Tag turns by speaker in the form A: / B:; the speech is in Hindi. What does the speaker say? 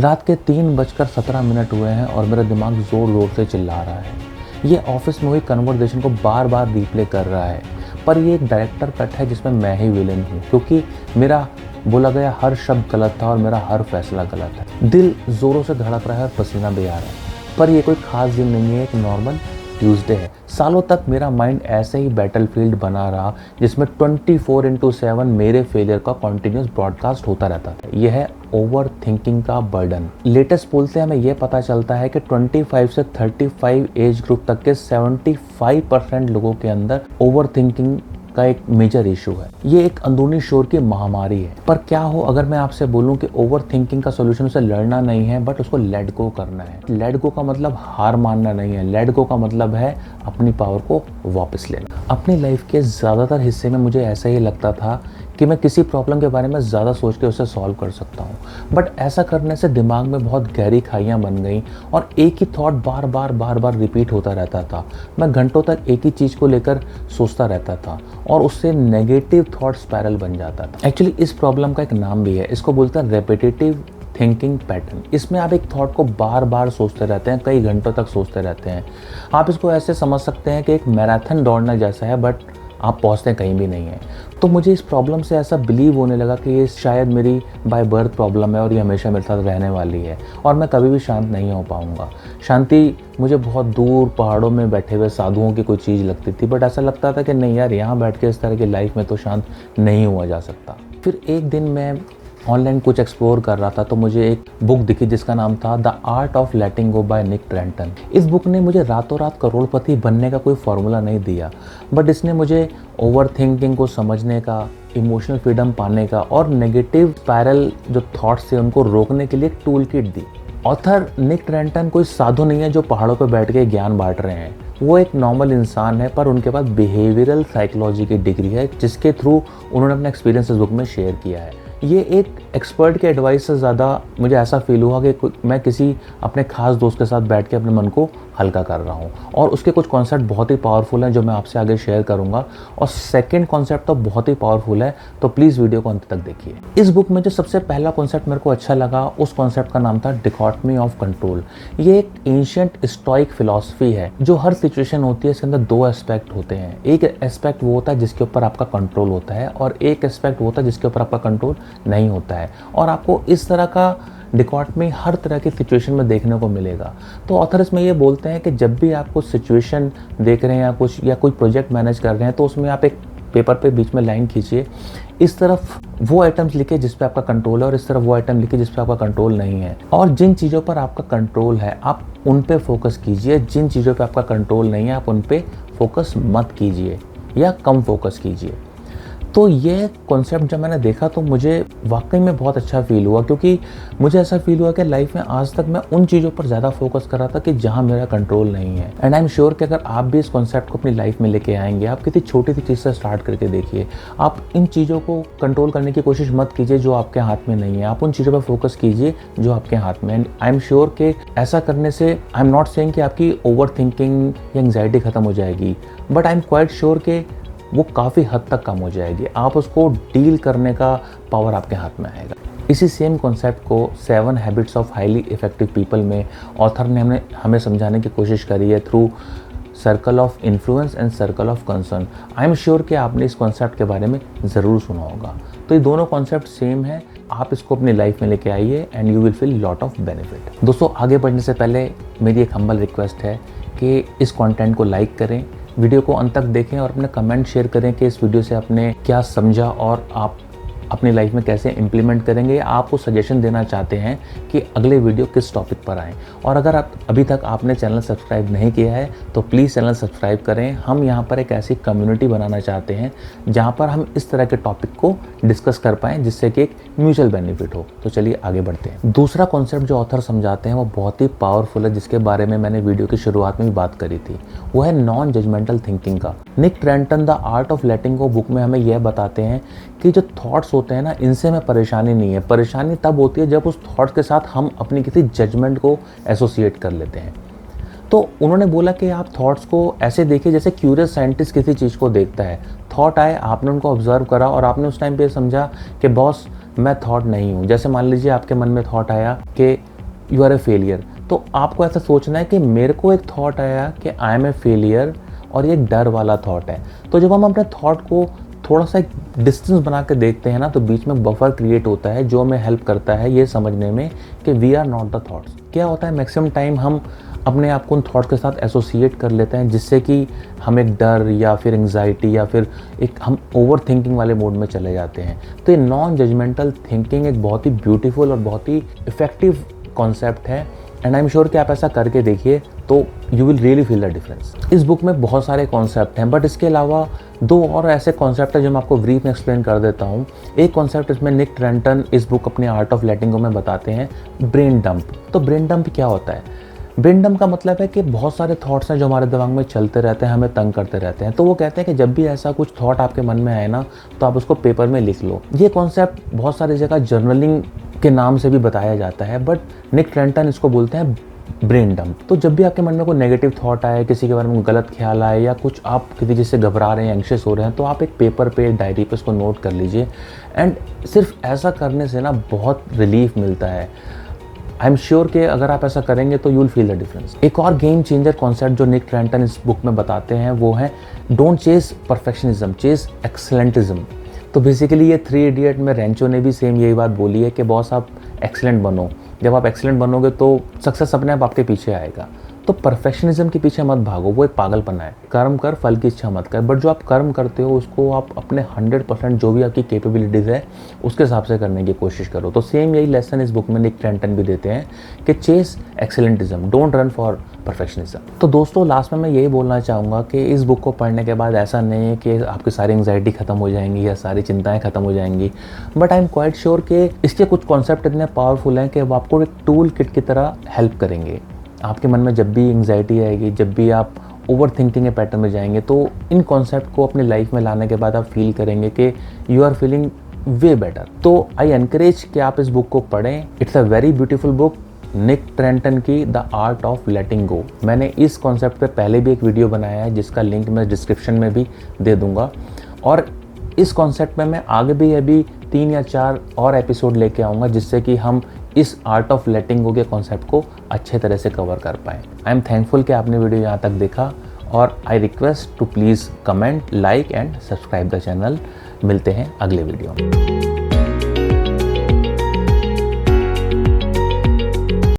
A: रात के 3:17 हुए हैं और मेरा दिमाग ज़ोर ज़ोर से चिल्ला रहा है। ये ऑफिस में हुई कन्वर्सेशन को बार बार रिप्ले कर रहा है, पर ये एक डायरेक्टर कट है जिसमें मैं ही विलेन हूँ, क्योंकि मेरा बोला गया हर शब्द गलत था और मेरा हर फैसला गलत है। दिल ज़ोरों से धड़क रहा है और पसीना भी आ रहा है, पर ये कोई खास दिन नहीं है, एक नॉर्मल ट्यूसडे है। सालों तक मेरा माइंड ऐसे ही बैटलफील्ड बना रहा जिसमें 24/7 मेरे फेलियर का कॉन्टिन्यूस ब्रॉडकास्ट होता रहता था। यह है ओवर थिंकिंग का बर्डन। लेटेस्ट पोल से हमें यह पता चलता है कि 25 से 35 एज ग्रुप तक के 75% लोगों के अंदर ओवर थिंकिंग का एक मेजर इशू है। ये एक अंदरूनी शोर की महामारी है। पर क्या हो अगर मैं आपसे बोलूं कि ओवर थिंकिंग का सोल्यूशन उसे लड़ना नहीं है, बट उसको लेट गो करना है। लेट गो का मतलब हार मानना नहीं है, लेट गो का मतलब है अपनी पावर को वापस लेना। अपनी लाइफ के ज़्यादातर हिस्से में मुझे ऐसा ही लगता था कि मैं किसी प्रॉब्लम के बारे में ज़्यादा सोच के उसे सॉल्व कर सकता हूँ, बट ऐसा करने से दिमाग में बहुत गहरी खाइयाँ बन गई और एक ही थॉट बार बार रिपीट होता रहता था। मैं घंटों तक एक ही चीज़ को लेकर सोचता रहता था और उससे नेगेटिव थॉट स्पायरल बन जाता था। एक्चुअली इस प्रॉब्लम का एक नाम भी है, इसको बोलते हैं रेपिटेटिव थिंकिंग पैटर्न। इसमें आप एक थॉट को बार बार सोचते रहते हैं, कई घंटों तक सोचते रहते हैं। आप इसको ऐसे समझ सकते हैं कि एक मैराथन दौड़ना जैसा है, बट आप पहुंचते कहीं भी नहीं है। तो मुझे इस प्रॉब्लम से ऐसा बिलीव होने लगा कि ये शायद मेरी बाय बर्थ प्रॉब्लम है और ये हमेशा मेरे साथ रहने वाली है और मैं कभी भी शांत नहीं हो पाऊंगा। शांति मुझे बहुत दूर पहाड़ों में बैठे हुए साधुओं की कोई चीज़ लगती थी, बट ऐसा लगता था कि नहीं यार, यहाँ बैठ के इस तरह की लाइफ में तो शांत नहीं हुआ जा सकता। फिर एक दिन मैं ऑनलाइन कुछ एक्सप्लोर कर रहा था तो मुझे एक बुक दिखी जिसका नाम था the art of letting go by Nick Trenton. इस बुक ने मुझे रातों रात करोड़पति बनने का कोई फॉर्मूला नहीं दिया, बट इसने मुझे ओवर थिंकिंग को समझने का, इमोशनल फ्रीडम पाने का और नेगेटिव स्पायरल जो थॉट्स थे उनको रोकने के लिए एक टूल किट दी। ऑथर निक ट्रेंटन कोई साधु नहीं है जो पहाड़ों पर बैठ के ज्ञान बांट रहे हैं। वो एक नॉर्मल इंसान है, पर उनके पास बिहेवियरल साइकोलॉजी की डिग्री है जिसके थ्रू उन्होंने अपना एक्सपीरियंस इस बुक में शेयर किया है। ये एक एक्सपर्ट के एडवाइस से ज़्यादा मुझे ऐसा फील हुआ कि मैं किसी अपने खास दोस्त के साथ बैठ के अपने मन को हल्का कर रहा हूँ और उसके कुछ कॉन्सेप्ट बहुत ही पावरफुल हैं जो मैं आपसे आगे शेयर करूँगा। और सेकंड कॉन्सेप्ट तो बहुत ही पावरफुल है, तो प्लीज़ वीडियो को अंत तक देखिए। इस बुक में जो सबसे पहला कॉन्सेप्ट मेरे को अच्छा लगा, उस कॉन्सेप्ट का नाम था डिकॉटमी ऑफ कंट्रोल। ये एक एंशिएंट स्टोइक फिलॉसफी है जो हर सिचुएशन होती है इसके अंदर दो एस्पेक्ट होते हैं। एक एस्पेक्ट वो होता है जिसके ऊपर आपका कंट्रोल होता है और एक एस्पेक्ट वो होता है जिसके ऊपर आपका कंट्रोल नहीं होता है, और आपको इस तरह का डिकॉटमी हर तरह की सिचुएशन में देखने को मिलेगा। तो ऑथर इसमें ये बोलते हैं कि जब भी आप कुछ सिचुएशन देख रहे हैं या कोई प्रोजेक्ट मैनेज कर रहे हैं तो उसमें आप एक पेपर पे बीच में लाइन खींचिए, इस तरफ वो आइटम्स लिखिए जिस पे आपका कंट्रोल है और इस तरफ वो आइटम लिखिए जिस पे आपका कंट्रोल नहीं है। और जिन चीज़ों पर आपका कंट्रोल है आप उन पे फोकस कीजिए, जिन चीज़ों पे आपका कंट्रोल नहीं है आप उन पे फोकस मत कीजिए या कम फोकस कीजिए। तो ये कॉन्सेप्ट जब मैंने देखा तो मुझे वाकई में बहुत अच्छा फील हुआ, क्योंकि मुझे ऐसा फील हुआ कि लाइफ में आज तक मैं उन चीज़ों पर ज़्यादा फोकस कर रहा था कि जहाँ मेरा कंट्रोल नहीं है। एंड आई एम श्योर कि अगर आप भी इस कॉन्सेप्ट को अपनी लाइफ में लेके आएंगे, आप किसी छोटी सी चीज़ से स्टार्ट करके देखिए। आप इन चीज़ों को कंट्रोल करने की कोशिश मत कीजिए जो आपके हाथ में नहीं है, आप उन चीज़ों पर फोकस कीजिए जो आपके हाथ में। एंड आई एम श्योर कि ऐसा करने से आई एम नॉट सेइंग कि आपकी ओवर थिंकिंग या एंग्जाइटी खत्म हो जाएगी, but I am quite sure कि वो काफ़ी हद तक कम हो जाएगी। आप उसको डील करने का पावर आपके हाथ में आएगा। इसी सेम कॉन्सेप्ट को 7 habits of highly effective people में ऑथर ने हमें समझाने की कोशिश करी है through circle of influence and circle of concern. I am sure कि आपने इस कॉन्सेप्ट के बारे में ज़रूर सुना होगा। तो ये दोनों कॉन्सेप्ट सेम है, आप इसको अपनी लाइफ में लेके आइए and you will feel lot of benefit. दोस्तों, आगे बढ़ने से पहले मेरी एक हम्बल रिक्वेस्ट है कि इस कंटेंट को लाइक करें, वीडियो को अंत तक देखें और अपने कमेंट शेयर करें कि इस वीडियो से आपने क्या समझा और आप अपनी लाइफ में कैसे इम्प्लीमेंट करेंगे। आपको सजेशन देना चाहते हैं कि अगले वीडियो किस टॉपिक पर आएँ। और अगर आप अभी तक आपने चैनल सब्सक्राइब नहीं किया है तो प्लीज़ चैनल सब्सक्राइब करें। हम यहाँ पर एक ऐसी कम्युनिटी बनाना चाहते हैं जहाँ पर हम इस तरह के टॉपिक को डिस्कस कर पाएँ जिससे कि एक म्यूचुअल बेनिफिट हो। तो चलिए आगे बढ़ते हैं। दूसरा कॉन्सेप्ट जो ऑथर समझाते हैं वो बहुत ही पावरफुल है, जिसके बारे में मैंने वीडियो की शुरुआत में भी बात करी थी। वो है नॉन जजमेंटल थिंकिंग का। Nick Trenton the art of letting go book में हमें यह बताते हैं कि जो थॉट्स होते हैं ना, इनसे हमें परेशानी नहीं है। परेशानी तब होती है जब उस थॉट्स के साथ हम अपनी किसी जजमेंट को एसोसिएट कर लेते हैं। तो उन्होंने बोला कि आप थॉट्स को ऐसे देखिए जैसे क्यूरियस साइंटिस्ट किसी चीज़ को देखता है। थॉट आए, आपने उनको ऑब्जर्व करा और आपने उस टाइम पे समझा कि बॉस मैं थॉट नहीं हूँ। जैसे मान लीजिए आपके मन में थॉट आया कि यू आर ए फेलियर, तो आपको ऐसा सोचना है कि मेरे को एक थॉट आया कि आई एम ए फेलियर, और ये एक डर वाला थॉट है। तो जब हम अपने थॉट को थोड़ा सा एक डिस्टेंस बना के देखते हैं ना, तो बीच में बफर क्रिएट होता है जो हमें हेल्प करता है ये समझने में कि we are not the thoughts. क्या होता है, मैक्सिमम टाइम हम अपने आप को उन थॉट के साथ एसोसिएट कर लेते हैं, जिससे कि हम एक डर या फिर एंग्जाइटी या फिर एक हम ओवर थिंकिंग वाले मोड में चले जाते हैं। तो ये नॉन जजमेंटल थिंकिंग एक बहुत ही ब्यूटीफुल और बहुत ही इफेक्टिव कॉन्सेप्ट है, एंड आई एम श्योर कि आप ऐसा करके देखिए तो you will really feel the difference. इस बुक में बहुत सारे कॉन्सेप्ट हैं, बट इसके अलावा 2 और ऐसे कॉन्सेप्ट हैं जो मैं आपको ब्रीफ में एक्सप्लेन कर देता हूँ। एक कॉन्सेप्ट इसमें निक ट्रेंटन इस बुक अपने आर्ट ऑफ लेटिंग गो में बताते हैं, ब्रेन डंप। तो ब्रेन डंप क्या होता है? ब्रेन डंप का मतलब है कि बहुत सारे थॉट्स हैं जो हमारे दिमाग में चलते रहते हैं, हमें तंग करते रहते हैं। तो वो कहते हैं कि जब भी ऐसा कुछ थॉट आपके मन में आए ना, तो आप उसको पेपर में लिख लो। ये कॉन्सेप्ट बहुत सारी जगह जर्नलिंग के नाम से भी बताया जाता है, बट निक ट्रेंटन इसको बोलते हैं ब्रेन डंप। तो जब भी आपके मन में कोई नेगेटिव थॉट आए, किसी के बारे में गलत ख्याल आए, या कुछ आप किसी चीज़ से घबरा रहे हैं, एंग्शियस हो रहे हैं, तो आप एक पेपर पे, डायरी पे उसको नोट कर लीजिए। एंड सिर्फ ऐसा करने से ना बहुत रिलीफ मिलता है। आई एम श्योर कि अगर आप ऐसा करेंगे तो you will feel the difference. एक और गेम चेंजर कॉन्सेप्ट जो निक ट्रेंटन इस बुक में बताते हैं वो है डोंट चेस परफेक्शनिज्म, चेस एक्सेलेंटिज्म। तो बेसिकली ये 3 इडियट में रेंचो ने भी सेम यही बात बोली है कि बॉस आप एक्सेलेंट बनो। जब आप एक्सेलेंट बनोगे तो सक्सेस अपने आप आपके पीछे आएगा। तो परफेक्शनिज्म के पीछे मत भागो, वो एक पागलपना है। कर्म कर, फल की इच्छा मत कर। बट जो आप कर्म करते हो उसको आप अपने 100% जो भी आपकी कैपेबिलिटीज़ है उसके हिसाब से करने की कोशिश करो। तो सेम यही लेसन इस बुक में निक ट्रेंटन भी देते हैं कि chase excellentism, don't run for perfectionism. तो दोस्तों लास्ट में मैं यही बोलना चाहूँगा कि इस बुक को पढ़ने के बाद ऐसा नहीं है कि आपकी सारी एंग्जाइटी खत्म हो जाएंगी या सारी चिंताएं खत्म हो जाएंगी, but I am quite sure कि इसके कुछ कॉन्सेप्ट इतने पावरफुल हैं कि वो आपको एक टूल किट की तरह हेल्प करेंगे। आपके मन में जब भी एंग्जाइटी आएगी, जब भी आप ओवर थिंकिंग के पैटर्न में जाएंगे, तो इन कॉन्सेप्ट को अपनी लाइफ में लाने के बाद आप फील करेंगे कि you are feeling way better. तो आई एनकरेज कि आप इस बुक को पढ़ें। It's a very beautiful book, Nick Trenton की the art of letting go. मैंने इस कॉन्सेप्ट पे पहले भी एक वीडियो बनाया है जिसका लिंक मैं डिस्क्रिप्शन में भी दे दूंगा, और इस कॉन्सेप्ट में मैं आगे भी अभी 3 या 4 और एपिसोड लेके आऊँगा जिससे कि हम इस आर्ट ऑफ लेटिंग गो के कॉन्सेप्ट को अच्छे तरह से कवर कर पाएँ। आई एम थैंकफुल कि आपने वीडियो यहाँ तक देखा, और I request to please comment, like and subscribe the channel. मिलते हैं अगले वीडियो में।